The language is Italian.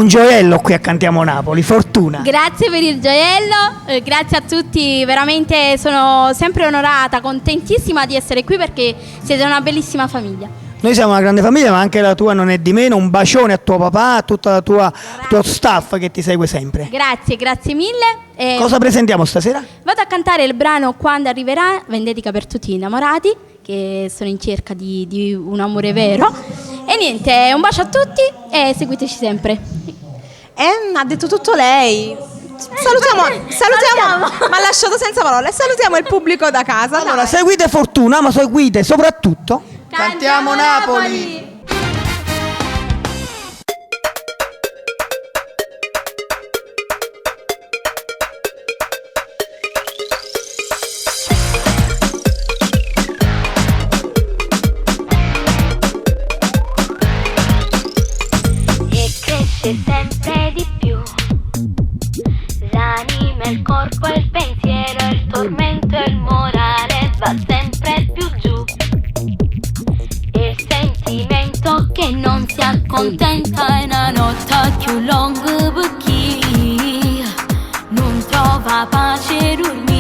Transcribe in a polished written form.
un gioiello qui a Cantiamo Napoli, Fortuna. Grazie per il gioiello, grazie a tutti, veramente sono sempre onorata, contentissima di essere qui perché siete una bellissima famiglia. Noi siamo una grande famiglia, ma anche la tua non è di meno. Un bacione a tuo papà, a tutta la tuo staff che ti segue sempre. Grazie mille. Cosa presentiamo stasera? Vado a cantare il brano Quando arriverà, vendedica per tutti gli innamorati, che sono in cerca di un amore vero. E niente, un bacio a tutti e seguiteci sempre. Ha detto tutto lei. Salutiamo. Ma ha lasciato senza parole. Salutiamo il pubblico da casa. Allora, dai. seguite Fortuna, ma seguite soprattutto Cantiamo Napoli. E cresce sempre di più l'anima, il corpo, il pensiero, il tormento e il morale va sempre più giù. Il sentimento che non si accontenta è una notte più lunga per chi non trova pace dormire.